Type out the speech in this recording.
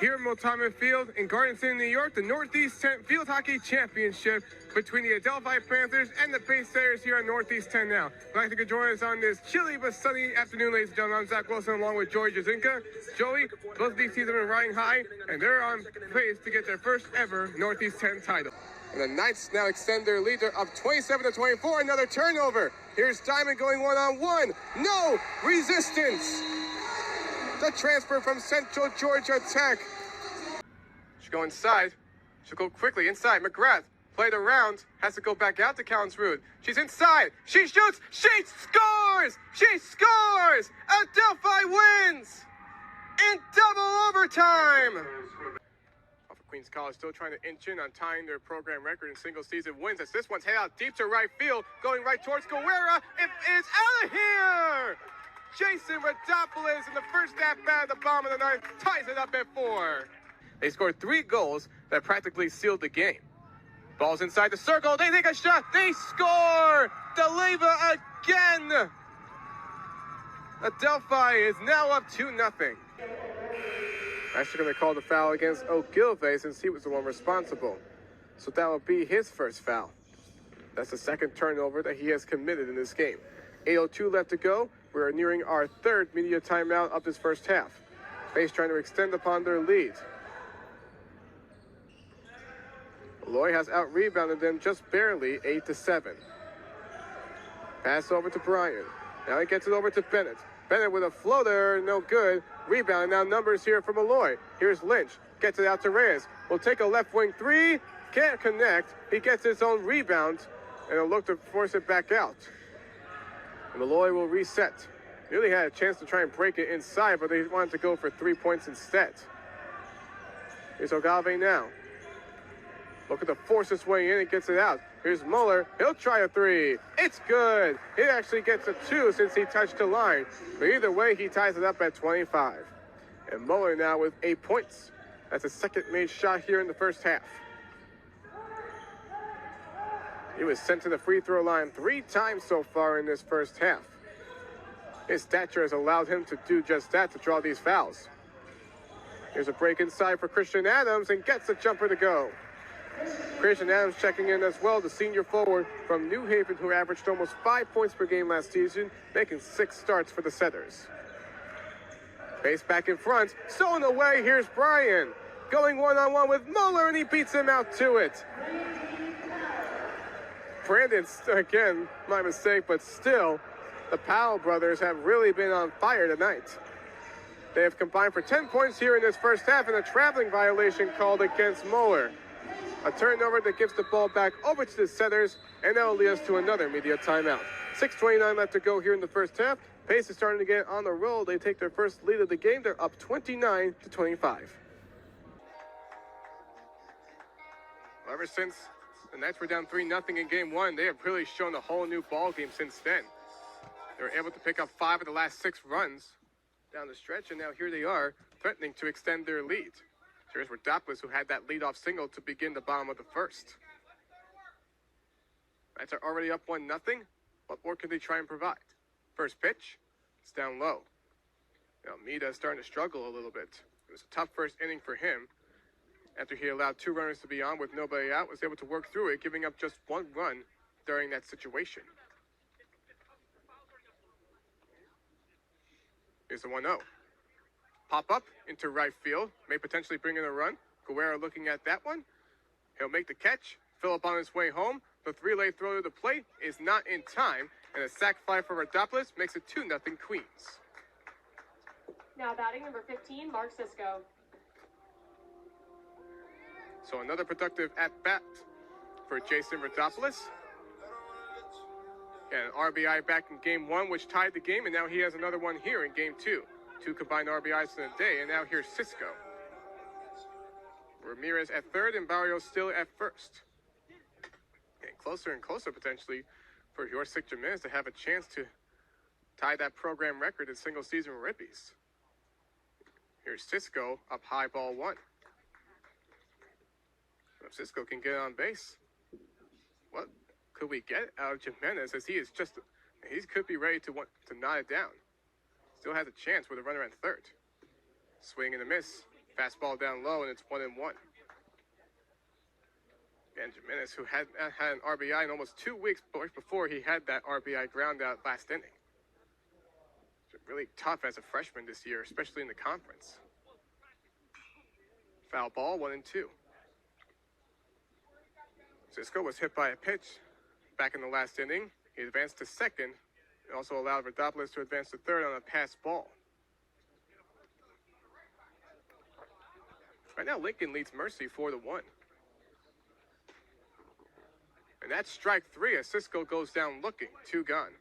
Here at Multnomah Field in Garden City, New York, the Northeast 10 Field Hockey Championship between the Adelphi Panthers and the Bay Stayers here on Northeast 10 now. I'd like to join us on this chilly but sunny afternoon, ladies and gentlemen. I'm Zach Wilson along with Joey Jazinka. Joey, both of these teams have been riding high, and they're on pace to get their first ever Northeast 10 title. And the Knights now extend their lead. They're up 27-24. Another turnover. Here's Diamond going one-on-one. No resistance. The transfer from Central Georgia Tech. She'll go inside. She'll go quickly inside. McGrath played around. Has to go back out to Collinsrud. She's inside. She shoots. She scores. She scores. Adelphi wins in double overtime. Queens College still trying to inch in on tying their program record in single season wins as this one's head out deep to right field, going right towards Guerrera. It is out of here! Jason Rodopoulos in the first at-bat of the bottom of the ninth ties it up at 4. They scored 3 goals that practically sealed the game. Ball's inside the circle. They take a shot. They score! DeLeva again! Adelphi is now up 2-0. Actually going to call the foul against Ogilvie since he was the one responsible. So that will be his first foul. That's the second turnover that he has committed in this game. 8:02 left to go. We're nearing our third media timeout of this first half. Base trying to extend upon their lead. Loy has out-rebounded them just barely, 8-7. Pass over to Bryan. Now he gets it over to Bennett. Bennett with a floater, no good. Rebound, now numbers here for Malloy. Here's Lynch, gets it out to Reyes. Will take a left wing 3, can't connect. He gets his own rebound, and he'll look to force it back out. And Malloy will reset. Nearly had a chance to try and break it inside, but they wanted to go for 3 points instead. Here's Ogilvie now. Looking to force his way in and gets it out. Here's Muller. He'll try a 3. It's good. He actually gets a 2 since he touched the line. But either way, he ties it up at 25. And Muller now with 8 points. That's his second made shot here in the first half. He was sent to the free throw line 3 times so far in this first half. His stature has allowed him to do just that, to draw these fouls. Here's a break inside for Christian Adams and gets a jumper to go. Christian Adams checking in as well, the senior forward from New Haven who averaged almost 5 points per game last season, making 6 starts for the Setters. Base back in front, stolen away, here's Bryan. Going one-on-one with Muller and he beats him out to it. Brandon, again, my mistake, but still, the Powell brothers have really been on fire tonight. They have combined for 10 points here in this first half and a traveling violation called against Muller. A turnover that gives the ball back over to the Setters, and that will lead us to another media timeout. 6:29 left to go here in the first half. Pace is starting to get on the roll. They take their first lead of the game. They're up 29-25. Ever since the Knights were down 3-0 in game 1, they have really shown a whole new ball game since then. They were able to pick up 5 of the last 6 runs down the stretch, and now here they are, threatening to extend their lead. Here's Rodopoulos, who had that leadoff single to begin the bottom of the first. Knights are already up 1-0. What more can they try and provide? First pitch, it's down low. Now, Mida is starting to struggle a little bit. It was a tough first inning for him. After he allowed 2 runners to be on with nobody out, was able to work through it, giving up just 1 run during that situation. Here's the 1-0. Pop up into right field, may potentially bring in a run. Guerrero looking at that one. He'll make the catch. Phillip on his way home. The 3-lay throw to the plate is not in time, and a sac fly for Rodopoulos makes it 2-0 Queens. Now batting number 15, Mark Sisko. So another productive at-bat for Jason Rodopoulos. And an RBI back in game 1, which tied the game, and now he has another one here in game 2. 2 combined RBIs in a day, and now here's Sisko. Ramirez at third, and Barrios still at first. Getting closer and closer, potentially, for Yorcik Jimenez to have a chance to tie that program record in single-season ribbies. Here's Sisko up high, ball 1. If Sisko can get on base, what could we get out of Jimenez, as he could be ready to knot it down. Still has a chance with a runner at third. Swing and a miss. Fastball down low, and it's 1-1. And Jimenez, who had had an RBI in almost 2 weeks before he had that RBI ground out last inning. It's really tough as a freshman this year, especially in the conference. Foul ball, 1-2. Cisco was hit by a pitch back in the last inning. He advanced to second and also allowed Rodopoulos to advance to third on a pass ball. Right now, Lincoln leads Mercy 4-1. And that's strike 3 as Cisco goes down looking, 2 gone.